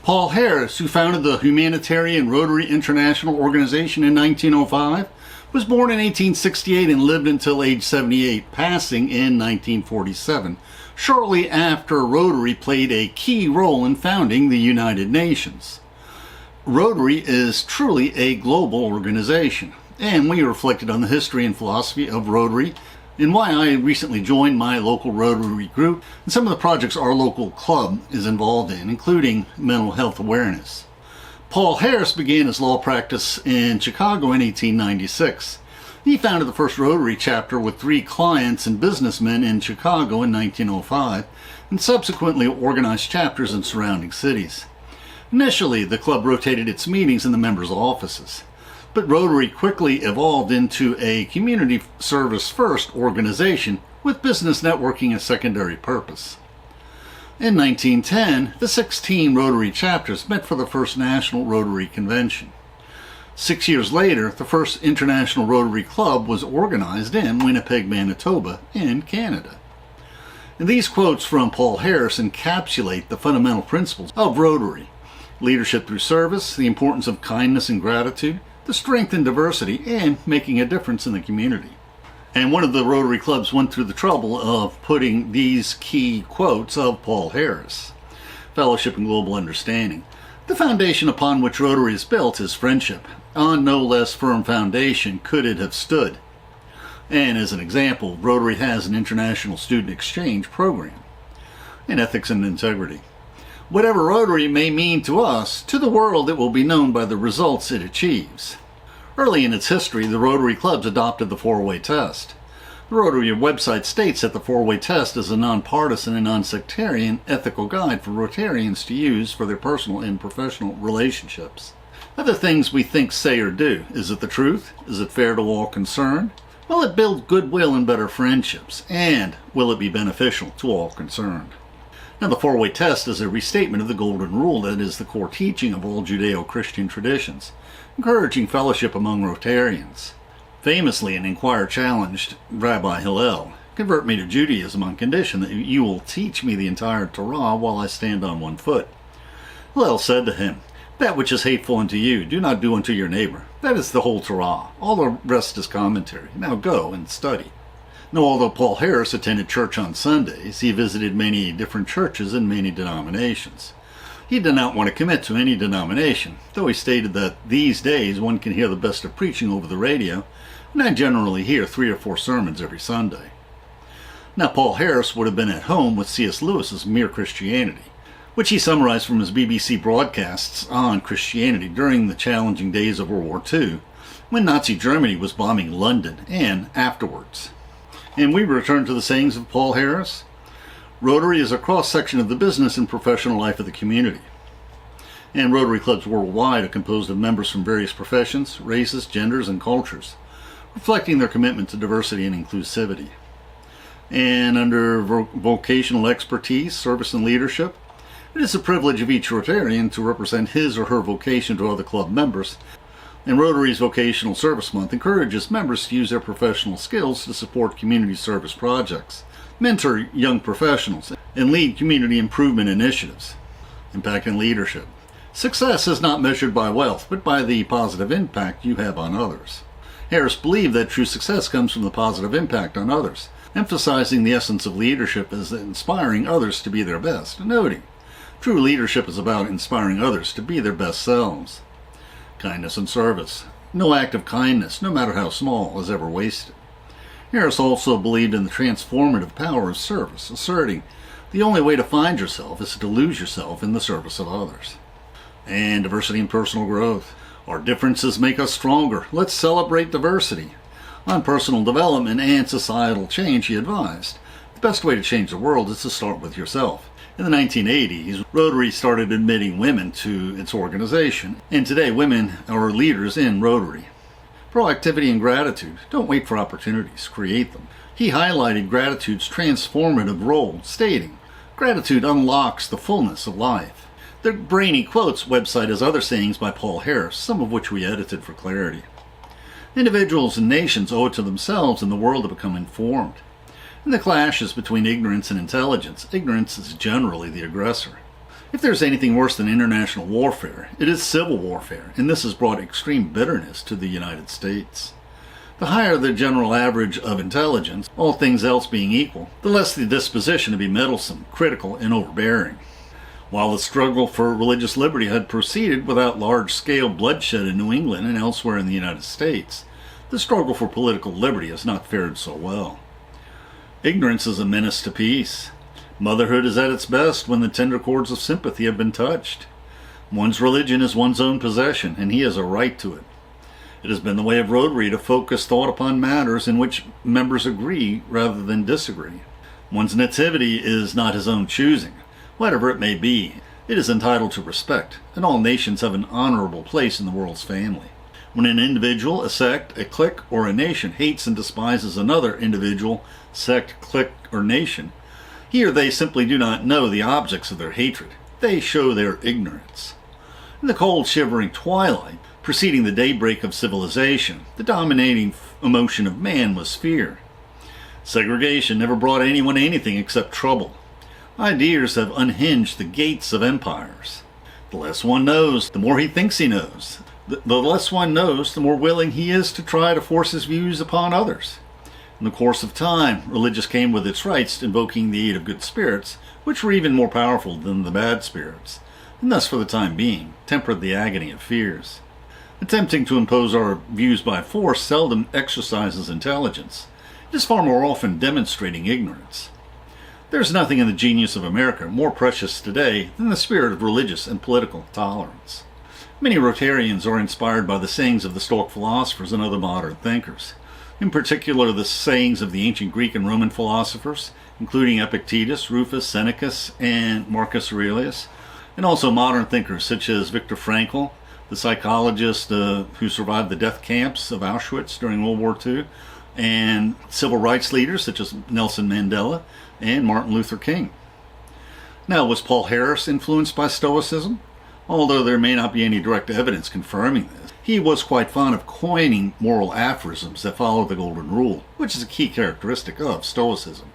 Paul Harris, who founded the humanitarian Rotary International organization in 1905, was born in 1868 and lived until age 78, passing in 1947, shortly after Rotary played a key role in founding the United Nations. Rotary is truly a global organization, and we reflected on the history and philosophy of Rotary and why I recently joined my local Rotary group and some of the projects our local club is involved in, including mental health awareness. Paul Harris began his law practice in Chicago in 1896. He founded the first Rotary chapter with 3 clients and businessmen in Chicago in 1905 and subsequently organized chapters in surrounding cities. Initially, the club rotated its meetings in the members' offices, but Rotary quickly evolved into a community service first organization with business networking as secondary purpose. In 1910, the 16 Rotary chapters met for the first National Rotary Convention. 6 years later, the first International Rotary Club was organized in Winnipeg, Manitoba, in Canada. And these quotes from Paul Harris encapsulate the fundamental principles of Rotary: leadership through service, the importance of kindness and gratitude, the strength in diversity, and making a difference in the community. And one of the Rotary clubs went through the trouble of putting these key quotes of Paul Harris: fellowship and global understanding. The foundation upon which Rotary is built is friendship. On no less firm foundation could it have stood. And as an example, Rotary has an international student exchange program. And ethics and integrity. Whatever Rotary may mean to us, to the world it will be known by the results it achieves. Early in its history, the Rotary clubs adopted the 4-way test. The Rotary website states that the 4-way test is a nonpartisan and non-sectarian ethical guide for Rotarians to use for their personal and professional relationships. Other things we think, say, or do. Is it the truth? Is it fair to all concerned? Will it build goodwill and better friendships? And will it be beneficial to all concerned? Now, the 4-way test is a restatement of the Golden Rule that is the core teaching of all Judeo-Christian traditions, encouraging fellowship among Rotarians. Famously, an inquirer challenged Rabbi Hillel, "Convert me to Judaism on condition that you will teach me the entire Torah while I stand on one foot." Hillel said to him, "That which is hateful unto you, do not do unto your neighbor. That is the whole Torah. All the rest is commentary. Now go and study." Now, although Paul Harris attended church on Sundays, he visited many different churches and many denominations. He did not want to commit to any denomination, though he stated that these days one can hear the best of preaching over the radio, and I generally hear 3 or 4 sermons every Sunday. Now, Paul Harris would have been at home with C.S. Lewis's Mere Christianity, which he summarized from his BBC broadcasts on Christianity during the challenging days of World War II, when Nazi Germany was bombing London, and afterwards. And we return to the sayings of Paul Harris. Rotary is a cross-section of the business and professional life of the community. And Rotary clubs worldwide are composed of members from various professions, races, genders, and cultures, reflecting their commitment to diversity and inclusivity. And under vocational expertise, service, and leadership, it is the privilege of each Rotarian to represent his or her vocation to other club members. And Rotary's Vocational Service Month encourages members to use their professional skills to support community service projects, mentor young professionals, and lead community improvement initiatives. Impact and leadership. Success is not measured by wealth, but by the positive impact you have on others. Harris believed that true success comes from the positive impact on others, emphasizing the essence of leadership as inspiring others to be their best, noting, true leadership is about inspiring others to be their best selves. Kindness and service. No act of kindness, no matter how small, is ever wasted. Harris also believed in the transformative power of service, asserting the only way to find yourself is to lose yourself in the service of others. And diversity and personal growth. Our differences make us stronger. Let's celebrate diversity. On personal development and societal change, he advised, the best way to change the world is to start with yourself. In the 1980s, Rotary started admitting women to its organization, and today women are leaders in Rotary. Proactivity and gratitude. Don't wait for opportunities, create them. He highlighted gratitude's transformative role, stating, gratitude unlocks the fullness of life. The Brainy Quotes website has other sayings by Paul Harris, some of which we edited for clarity. Individuals and nations owe it to themselves and the world to become informed. In the clashes between ignorance and intelligence, ignorance is generally the aggressor. If there's anything worse than international warfare, it is civil warfare, and this has brought extreme bitterness to the United States. The higher the general average of intelligence, all things else being equal, the less the disposition to be meddlesome, critical, and overbearing. While the struggle for religious liberty had proceeded without large-scale bloodshed in New England and elsewhere in the United States, the struggle for political liberty has not fared so well. Ignorance is a menace to peace. Motherhood is at its best when the tender chords of sympathy have been touched. One's religion is one's own possession, and he has a right to it. It has been the way of Rotary to focus thought upon matters in which members agree rather than disagree. One's nativity is not his own choosing. Whatever it may be, it is entitled to respect, and all nations have an honorable place in the world's family. When an individual, a sect, a clique, or a nation hates and despises another individual, sect, clique, or nation, he or they simply do not know the objects of their hatred. They show their ignorance. In the cold, shivering twilight preceding the daybreak of civilization, the dominating emotion of man was fear. Segregation never brought anyone anything except trouble. Ideas have unhinged the gates of empires. The less one knows, the more he thinks he knows. The less one knows, the more willing he is to try to force his views upon others. In the course of time, religion came with its rites, invoking the aid of good spirits, which were even more powerful than the bad spirits, and thus, for the time being, tempered the agony of fears. Attempting to impose our views by force seldom exercises intelligence. It is far more often demonstrating ignorance. There is nothing in the genius of America more precious today than the spirit of religious and political tolerance. Many Rotarians are inspired by the sayings of the Stoic philosophers and other modern thinkers. In particular, the sayings of the ancient Greek and Roman philosophers, including Epictetus, Rufus, Seneca, and Marcus Aurelius, and also modern thinkers such as Viktor Frankl, the psychologist who survived the death camps of Auschwitz during World War II, and civil rights leaders such as Nelson Mandela and Martin Luther King. Now, was Paul Harris influenced by Stoicism? Although there may not be any direct evidence confirming this, he was quite fond of coining moral aphorisms that follow the Golden Rule, which is a key characteristic of Stoicism.